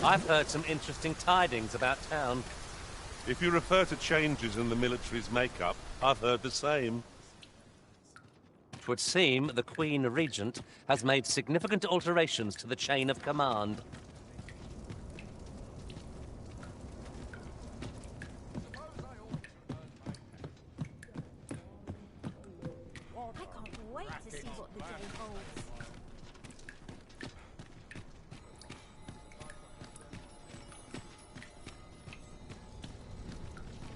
I've heard some interesting tidings about town. If you refer to changes in the military's makeup, I've heard the same. It would seem the Queen Regent has made significant alterations to the chain of command. I can't wait to see what the day holds.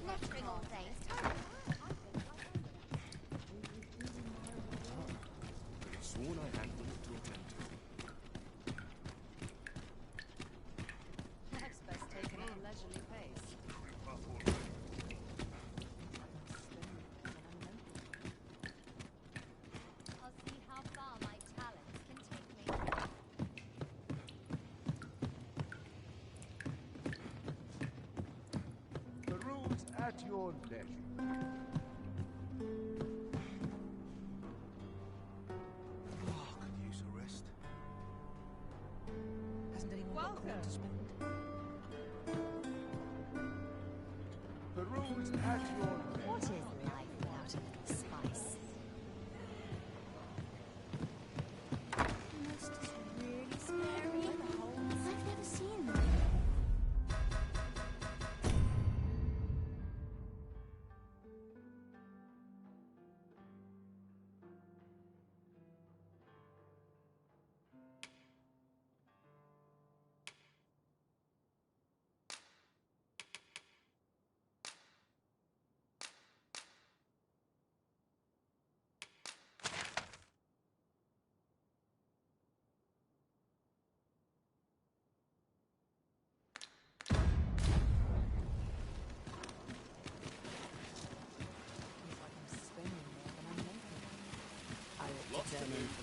Lecturing all day is terrible. Sworn I had little to attend to. Life's best taken at a leisurely pace. I'll see how far my talents can take me. The rules at your leisure. Oh, could use a rest. Hasn't anyone got coin to spend? The rules at your leisure. What is life without a little spice? Must is really scary. I've never seen them.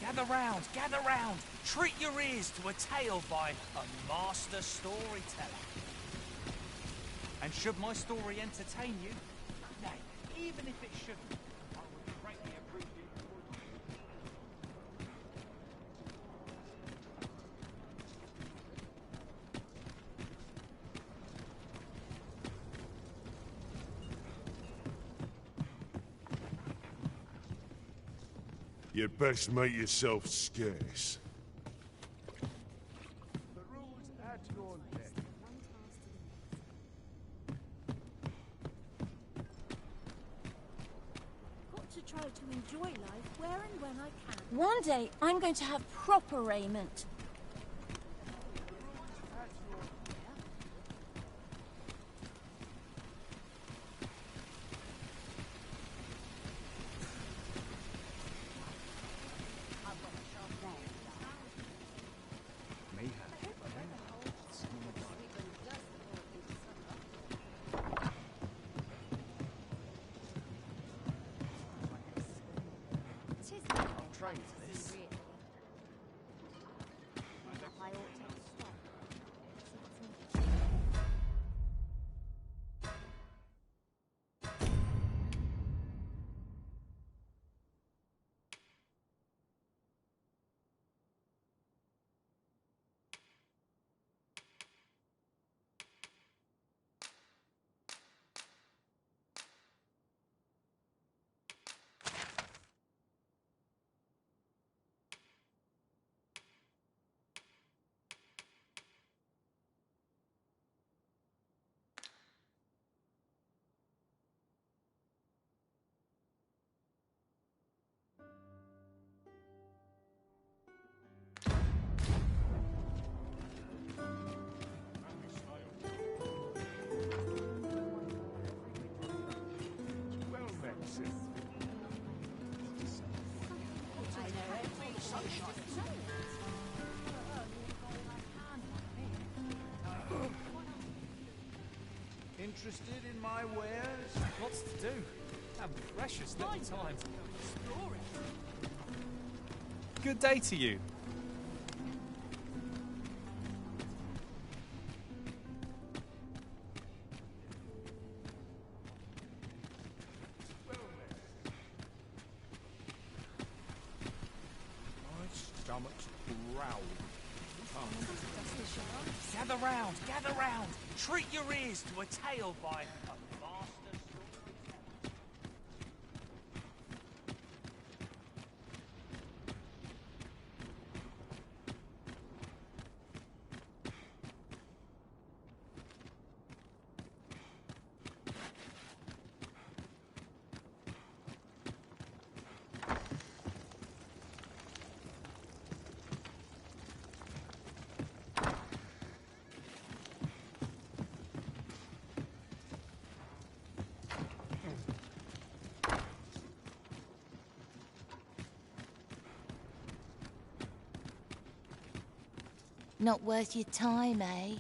Gather round! Treat your ears to a tale by a master storyteller. And should my story entertain you, nay, even if it shouldn't, I would greatly appreciate You best make yourself scarce. The rules at your leisure. Got to try to enjoy life where and when I can. One day, I'm going to have proper raiment. train for this. I ought to stop. Interested in my wares? Lots to do. And precious little time. Exploring. Good day to you. My stomach's growled. Gather round, gather round. Treat your ears to a tale by a master storyteller. Not worth your time, eh?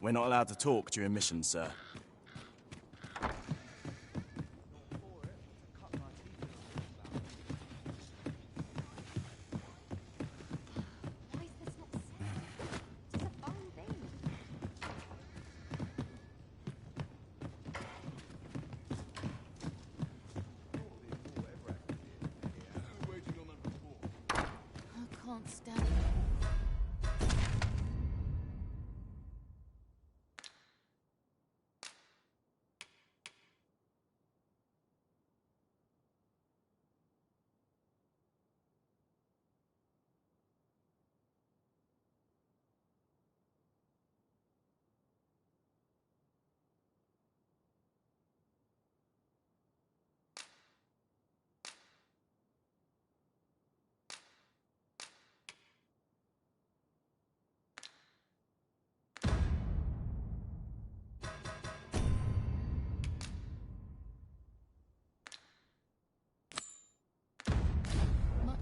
We're not allowed to talk during missions, sir. Why is this not said? It's a fun thing. I can't stand it.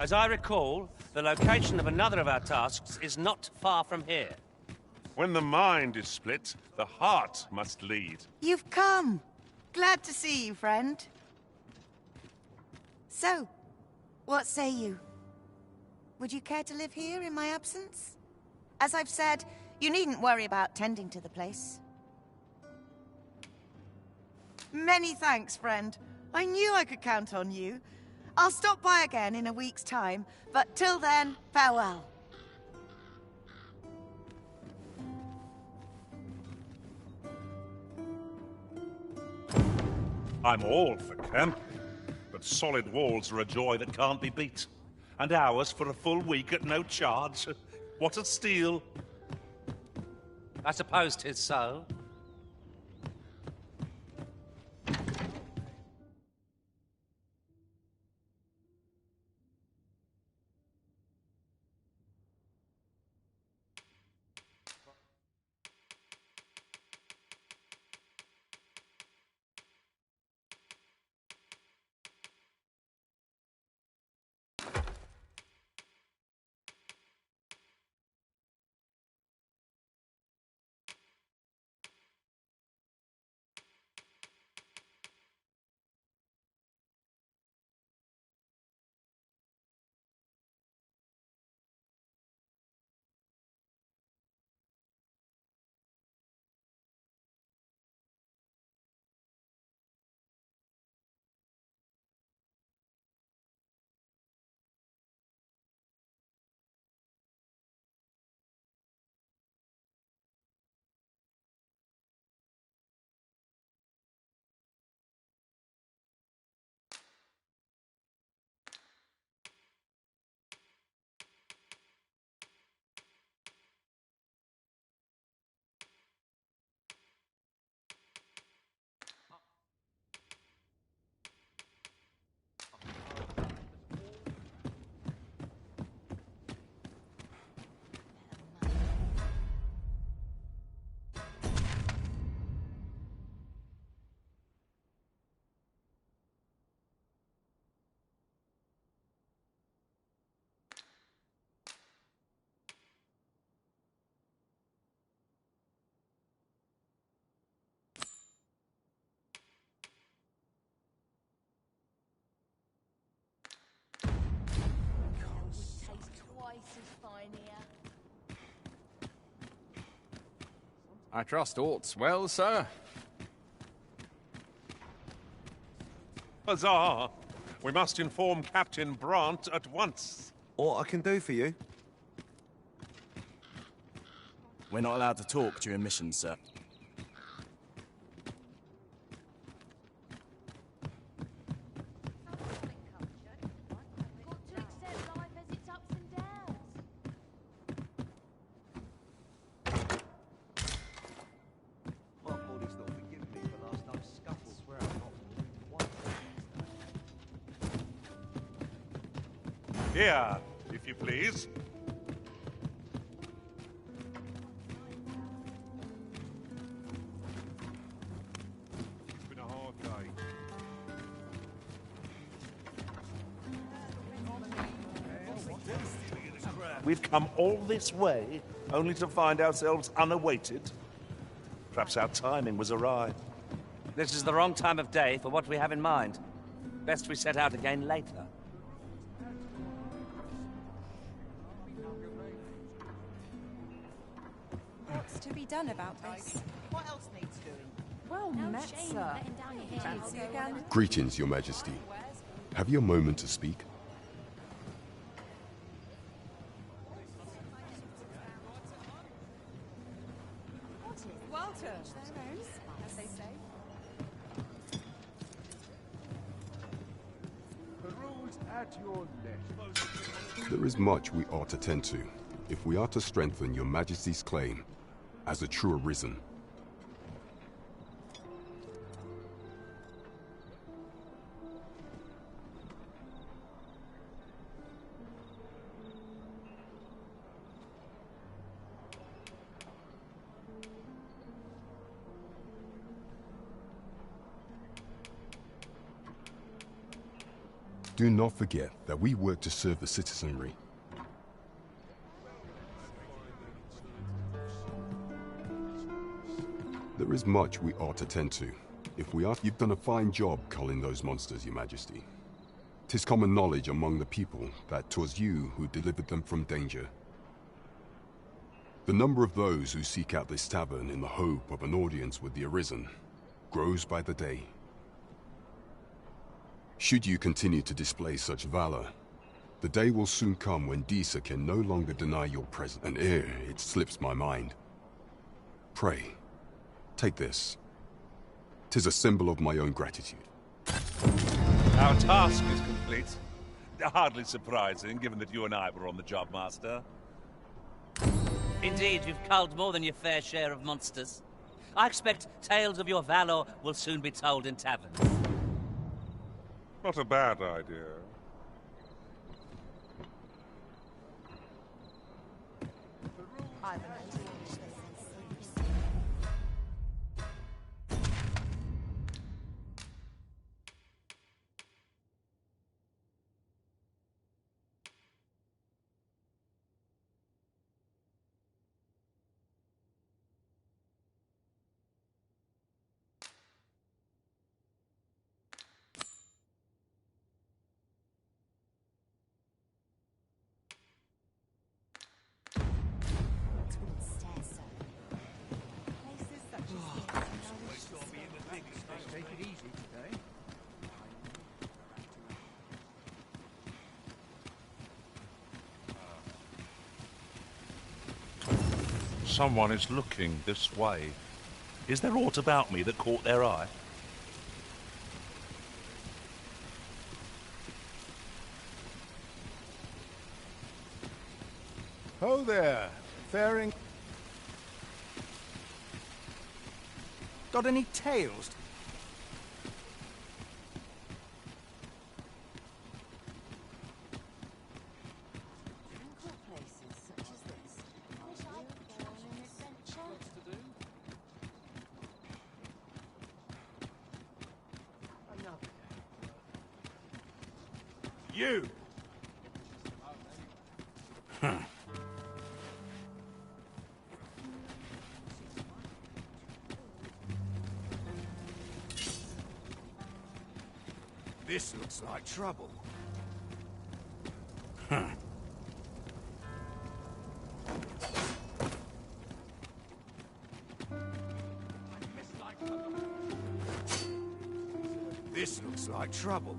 As I recall, the location of another of our tasks is not far from here. When the mind is split, the heart must lead. You've come. Glad to see you, friend. So, what say you? Would you care to live here in my absence? As I've said, you needn't worry about tending to the place. Many thanks, friend. I knew I could count on you. I'll stop by again in a week's time, but till then, farewell. I'm all for camping, but solid walls are a joy that can't be beat. And ours for a full week at no charge. What a steal. I suppose 'tis so. I trust aught's well, sir. Huzzah! We must inform Captain Brandt at once. What I can do for you? We're not allowed to talk during missions, sir. Here, if you please. It's been a hard day. We've come all this way, only to find ourselves unawaited. Perhaps our timing was awry. This is the wrong time of day for what we have in mind. Best we set out again later. What's to be done about this? What else needs doing? Well met, sir. Fancy again? Greetings, Your Majesty. Have you a moment to speak? Walter. As they say. Peruse at your leisure. There is much we ought to tend to, if we are to strengthen Your Majesty's claim as a true arisen. Do not forget that we work to serve the citizenry. There is much we ought to tend to. If we are, you've done a fine job culling those monsters, Your Majesty. 'Tis common knowledge among the people that 'twas you who delivered them from danger. The number of those who seek out this tavern in the hope of an audience with the Arisen grows by the day. Should you continue to display such valor, the day will soon come when Disa can no longer deny your presence, and ere it slips my mind. Pray, take this. 'Tis a symbol of my own gratitude. Our task is complete. Hardly surprising, given that you and I were on the job, Master. Indeed, you've culled more than your fair share of monsters. I expect tales of your valor will soon be told in taverns. Not a bad idea. Someone is looking this way. Is there aught about me that caught their eye? Ho there, faring. Got any tales? You! This looks like trouble. This looks like trouble.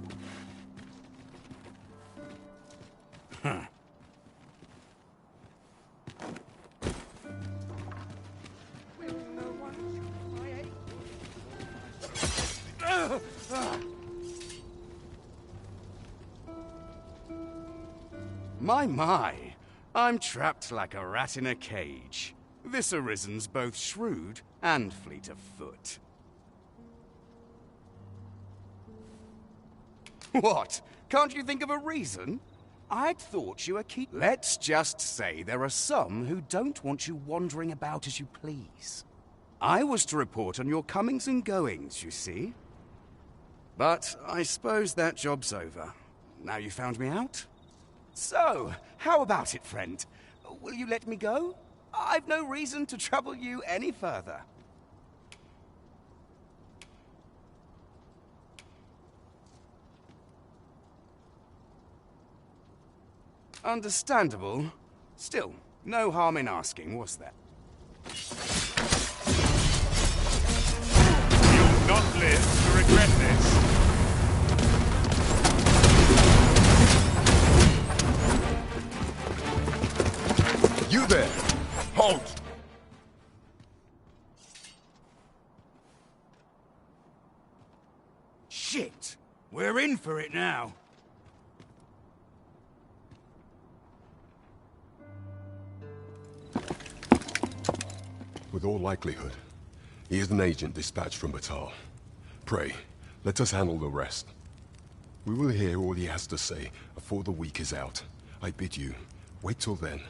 My, I'm trapped like a rat in a cage. This Arisen's both shrewd and fleet of foot. What? Can't you think of a reason? I'd thought you were Let's just say there are some who don't want you wandering about as you please. I was to report on your comings and goings, you see. But I suppose that job's over. Now you found me out? So, how about it, friend? Will you let me go? I've no reason to trouble you any further. Understandable. Still, no harm in asking, was there? You'll not live to regret this. You there! Halt! Shit! We're in for it now. With all likelihood, he is an agent dispatched from Batal. Pray, let us handle the rest. We will hear all he has to say before the week is out. I bid you, wait till then.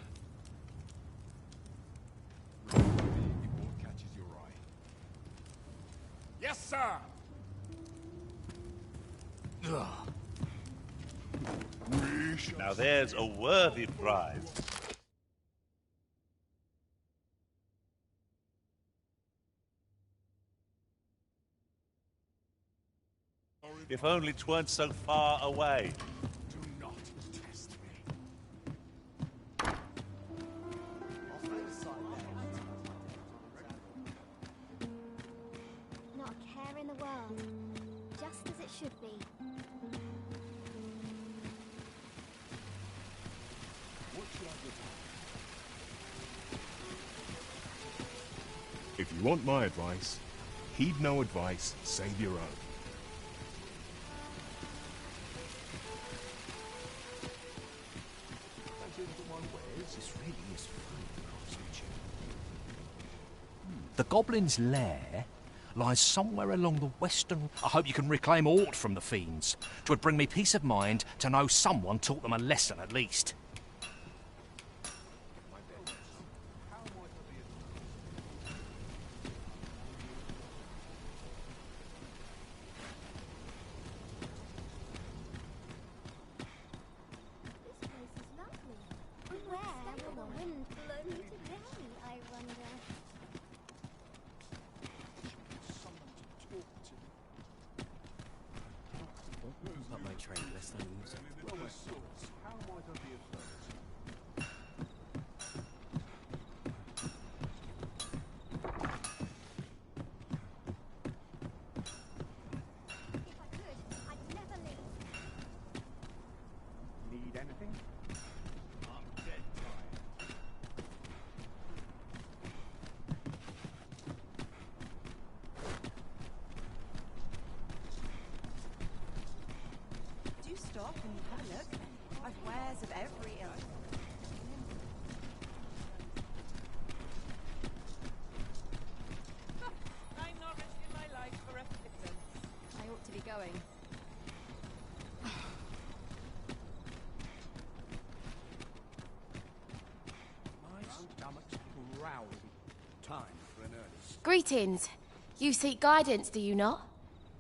Catches your eye. Yes, sir! Now there's a worthy prize. If only 'tweren't so far away. Do not test me. Not a care in the world. Just as it should be. If you want my advice, heed no advice, save your own. The Goblin's lair lies somewhere along the western... I hope you can reclaim aught from the fiends. 'Twould bring me peace of mind to know someone taught them a lesson at least. Need anything? I'm dead tired. Do stop and have a look. I've wares of every ilk. I'm not risking my life for a pittance. I ought to be going. Greetings. You seek guidance, do you not?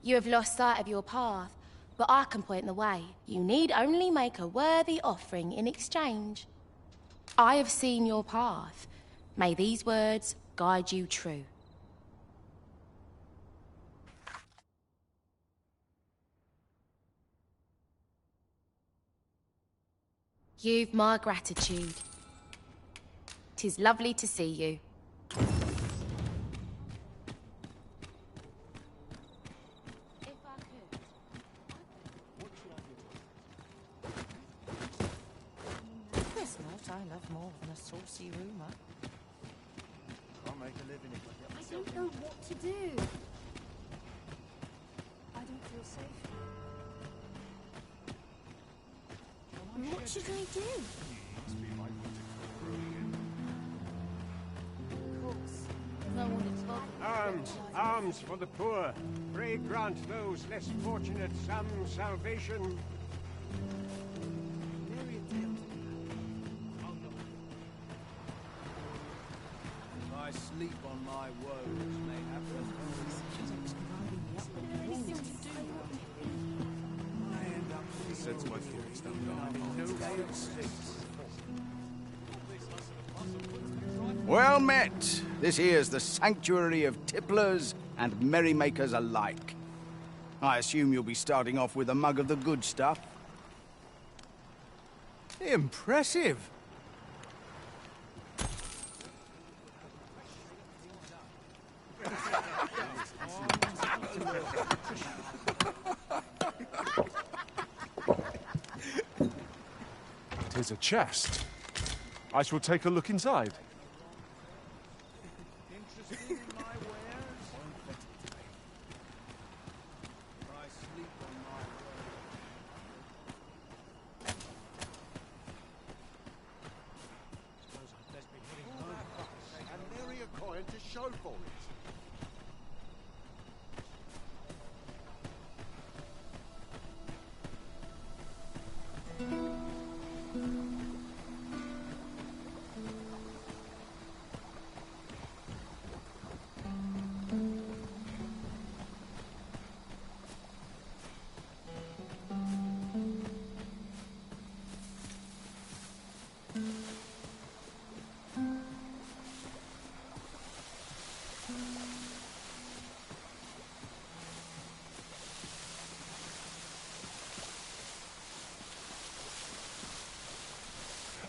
You have lost sight of your path, but I can point the way. You need only make a worthy offering in exchange. I have seen your path. May these words guide you true. You've my gratitude. 'Tis lovely to see you. There's naught I love more than a saucy rumour. Can't make a living if I get I don't know what to do. I don't your safety. What should I do? Of course. No one to talk about. Arms, arms for the poor. Pray grant those less fortunate some salvation. If I sleep on my woes, mayhap Sets my thoughts Well met. This here's the sanctuary of tipplers and merrymakers alike. I assume you'll be starting off with a mug of the good stuff. Impressive. Tis a chest. I shall take a look inside. Interested in my wares? I sleep on my Suppose I'd best be heading home. And nary a coin to show for it.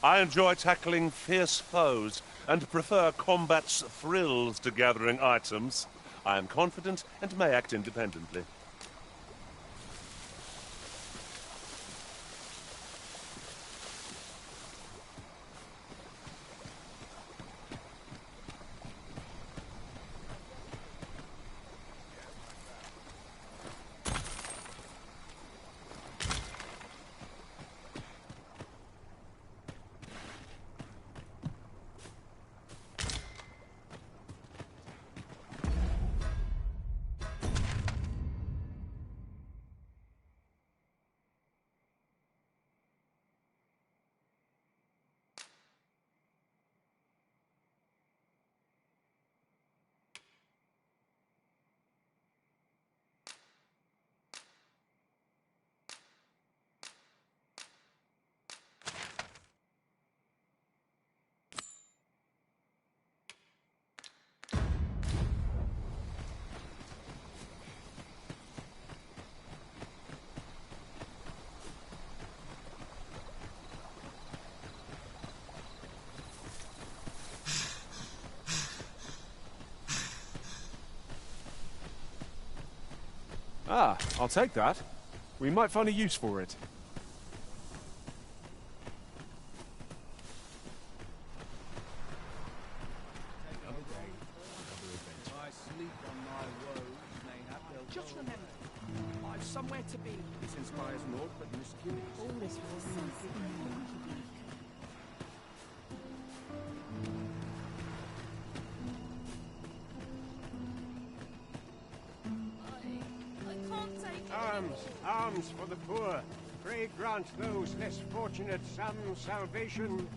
I enjoy tackling fierce foes and prefer combat's thrills to gathering items. I am confident and may act independently. Ah, I'll take that. We might find a use for it. I sleep on my woes, mayhap they'll just remember, I've somewhere to be. This inspires naught but misgivings. All this Arms, arms for the poor. Pray grant those less fortunate some salvation.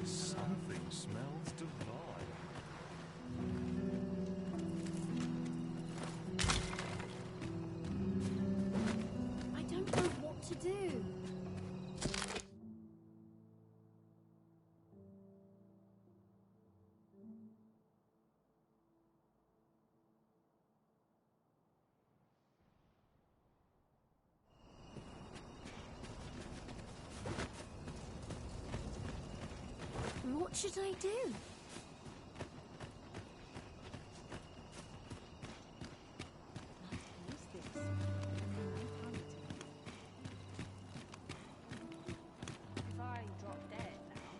Something smells divine. I don't know what to do. What should I do? If I drop dead now,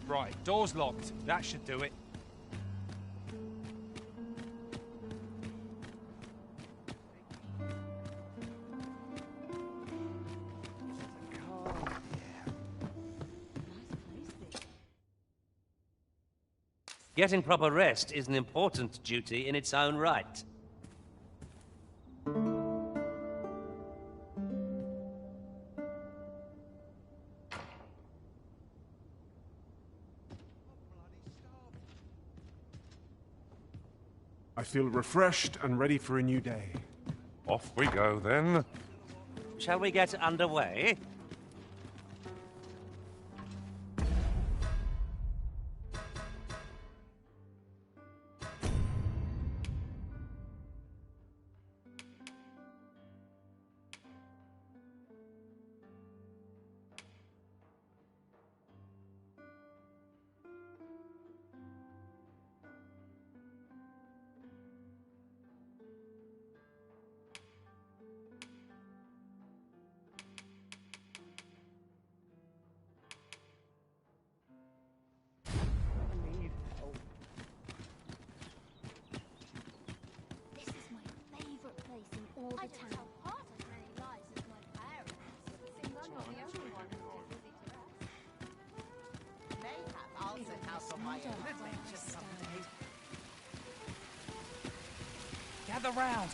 Right, door's locked. That should do it. Getting proper rest is an important duty in its own right. I feel refreshed and ready for a new day. Off we go, then. Shall we get underway?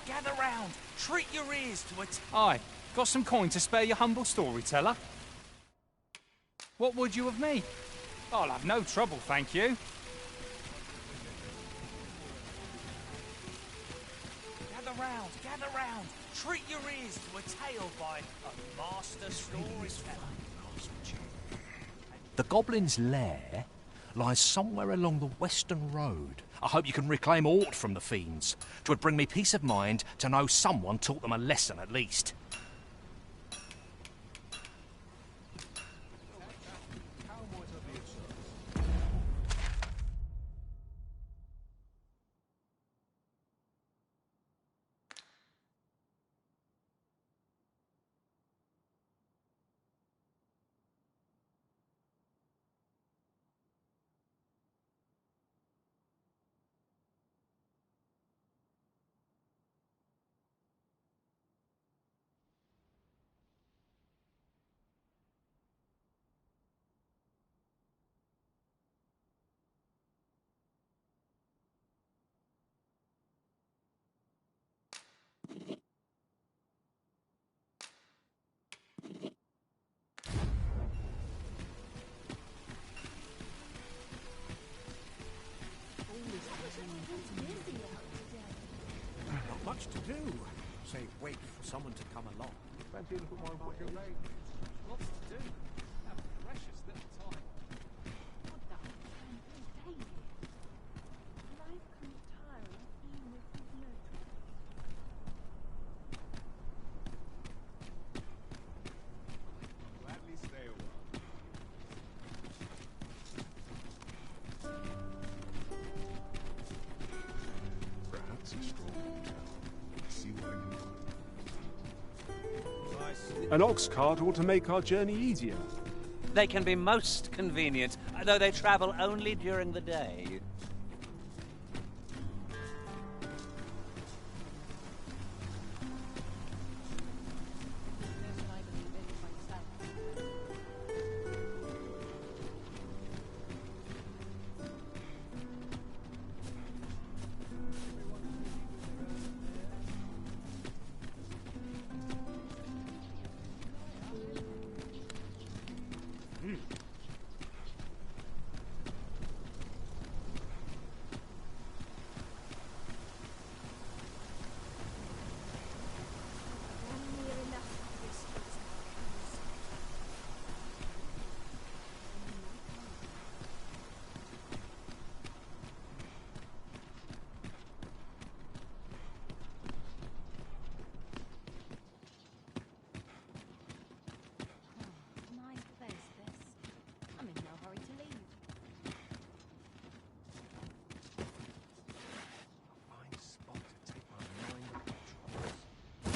Gather round. Treat your ears to it. Aye, got some coin to spare your humble storyteller? What would you of me? I'll have no trouble, thank you. Gather round. Treat your ears to a tale by a master storyteller. The Goblin's lair lies somewhere along the Western Road. I hope you can reclaim aught from the fiends. 'Twould bring me peace of mind to know someone taught them a lesson at least. Not much to do. Say, wait for someone to come along. Fancy a little more of what you're made. Lots to do. Have a precious little time. What the? Life can be tiring even if there's no Gladly stay a while. Perhaps a stroll in town. See what I can find. An ox cart ought to make our journey easier. They can be most convenient, though they travel only during the day.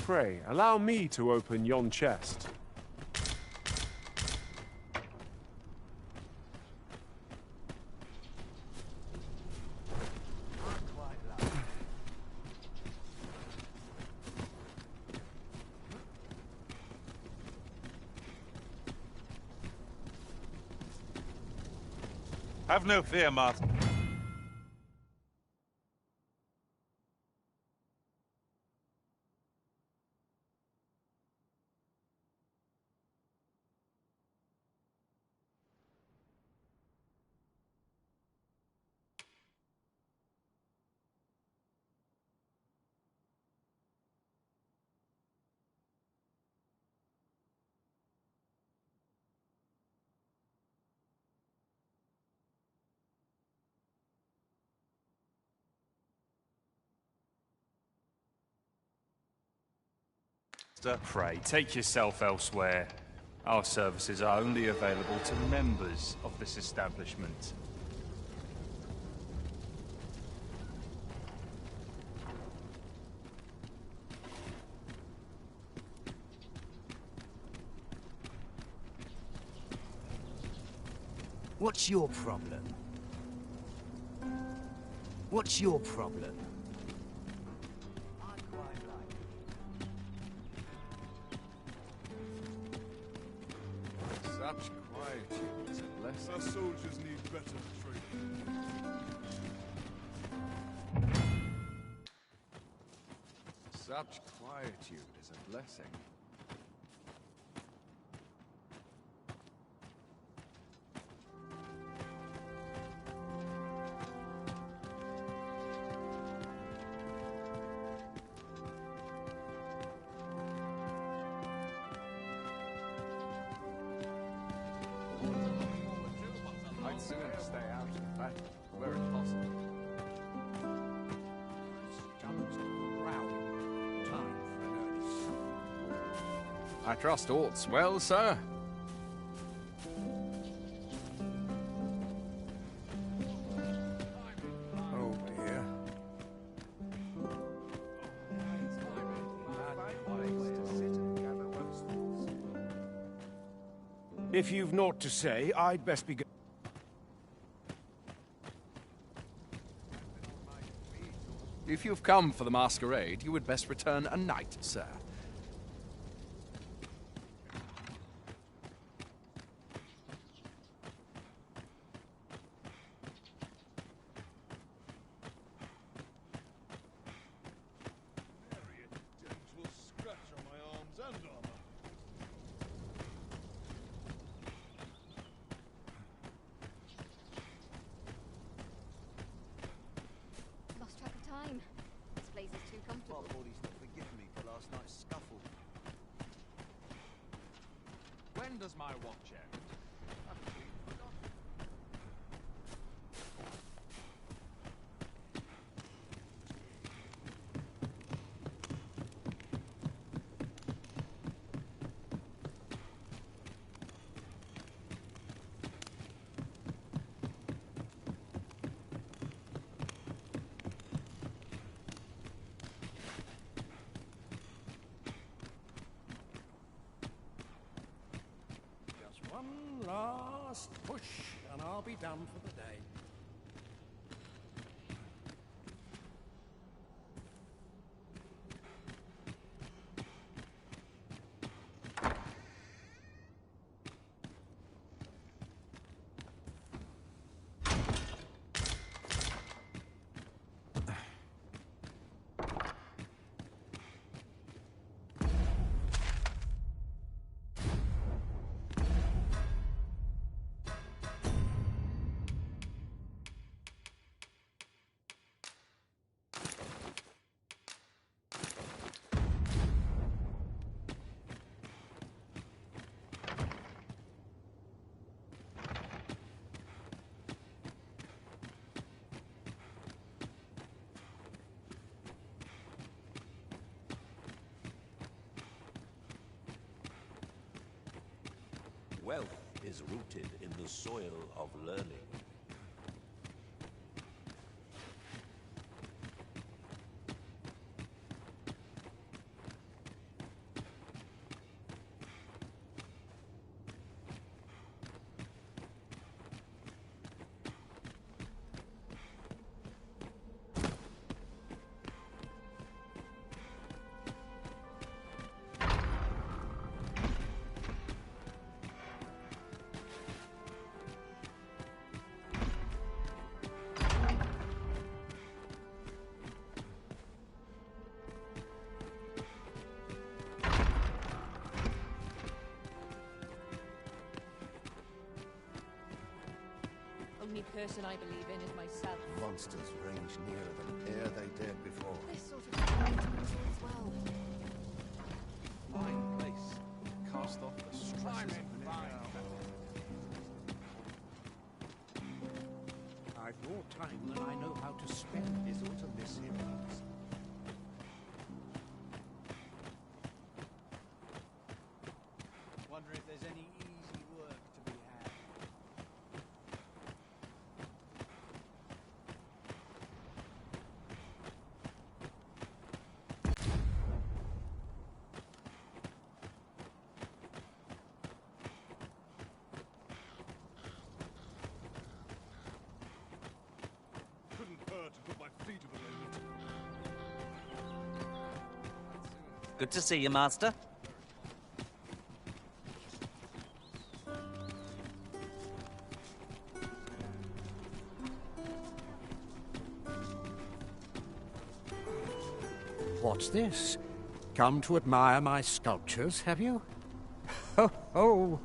Pray, allow me to open yon chest. Have no fear, Master. Pray, take yourself elsewhere. Our services are only available to members of this establishment. What's your problem? What's your problem? Such quietude is a blessing. Our soldiers need better training. Such quietude is a blessing. I'd sooner stay out of battle, where it's possible. Time for an early I trust aught's well, sir. Oh dear. If you've naught to say, I'd best be going. If you've come for the masquerade, you would best return a knight, sir. Gentle scratch on my arms and armor. Lost track of time. This place is too comfortable. Body's not forgiven me for last night's scuffle. When does my watch end? Just one last push, and I'll be done for the day. Wealth is rooted in the soil of learning. person I believe in is myself. Monsters range nearer than e'er they dared before. This sort of thing as well. Fine place. Cast off the stresses of I've more time than I know how to spend. Is aught amiss here, please? Wonder if there's any easy work to be had. Couldn't hurt to put my feet up a moment. Good to see you, Master. What's this? Come to admire my sculptures, have you? Ho, ho!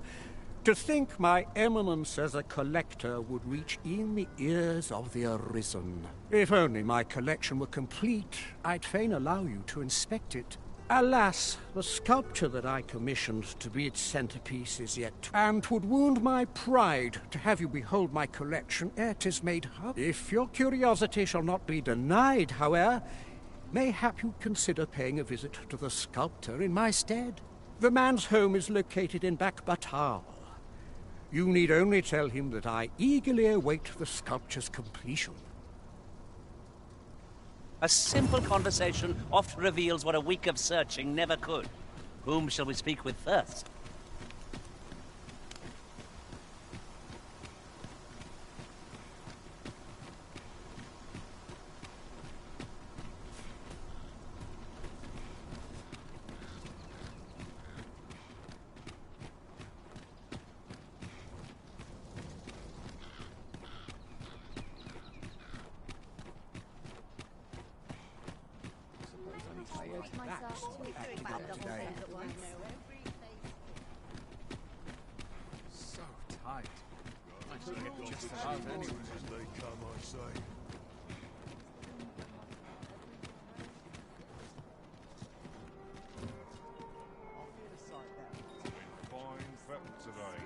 To think my eminence as a collector would reach in the ears of the arisen. If only my collection were complete, I'd fain allow you to inspect it. Alas, the sculpture that I commissioned to be its centerpiece is yet, and 'twould wound my pride to have you behold my collection ere 'tis made hub. If your curiosity shall not be denied, however, mayhap you'd consider paying a visit to the sculptor in my stead. The man's home is located in Batal. You need only tell him that I eagerly await the sculpture's completion. A simple conversation oft reveals what a week of searching never could. Whom shall we speak with first? So tight. I Couldn't get get just just about as anyway. as they come, I say. Been fine fettle today.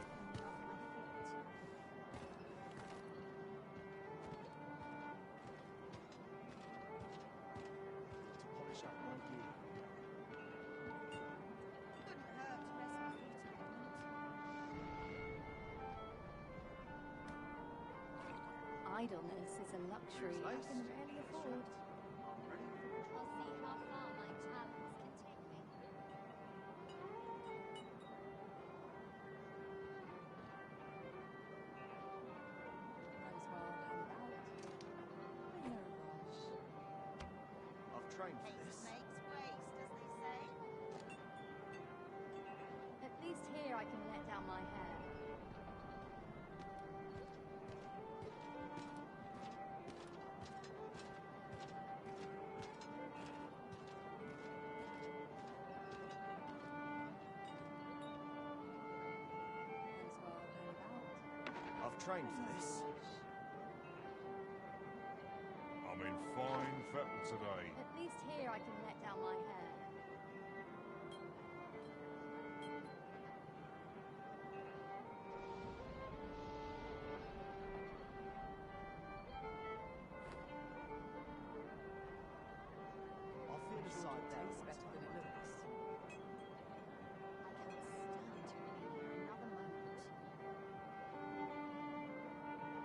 To polish up my gear. Idleness is a luxury I can rarely afford. I'll see how far my talents can take me. Might as well hang about. No rush. I've trained for this. At least here I can let down my hair. I've trained for this. I'm in fine fettle today. At least here I can let down my hair. I feel the sight tastes better than it looks. I can't stand to remain here another moment.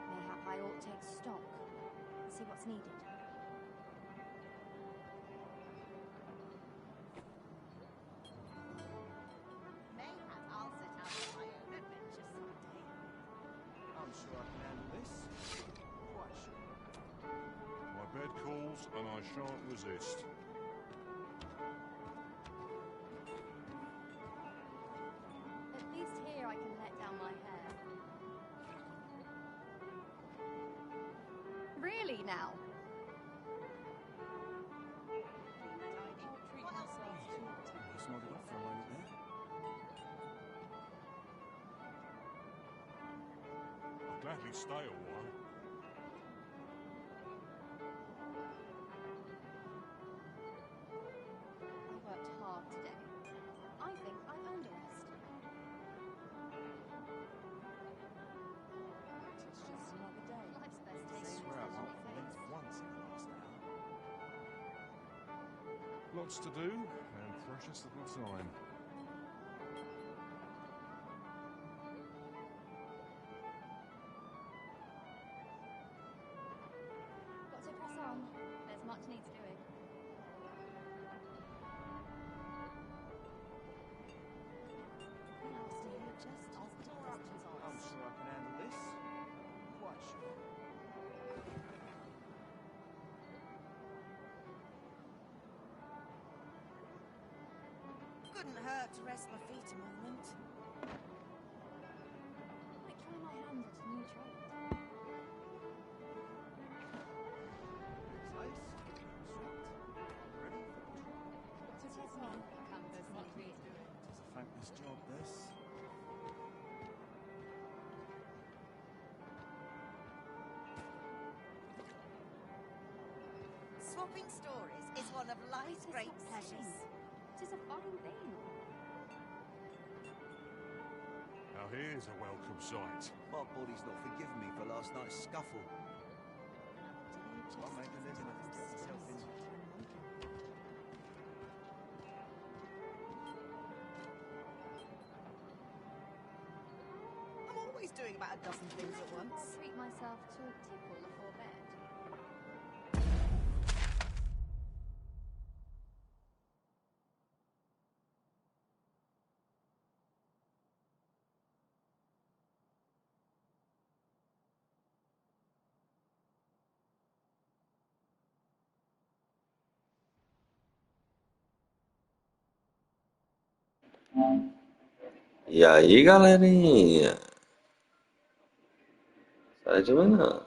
Mayhap I ought take stock, see what's needed. Mayhap I'll set out on my own adventure someday. I'm sure I can handle this. Quite sure. My bed calls and I shan't resist. At least here I can let down my hair. Really now? Just nodded off for a moment there. I'll gladly stay a while. Lots to do, and precious little time. Got to press on. There's much needs doing. I'm sure I can handle this. Quite sure. Couldn't hurt to rest my feet a moment. Might try my hand at a new trade. Place, construct, ready for Got to press on. There's much needs doing. It's a thankless job, this. Swapping stories is one of life's great pleasures. Tis a fine thing. Now here's a welcome sight. My body's not forgiven me for last night's scuffle. I'll make a living if you get yourself in. I'm always doing about a dozen things at once. I'll treat myself to a tipple before bed. E aí, galerinha? Sai de manhã.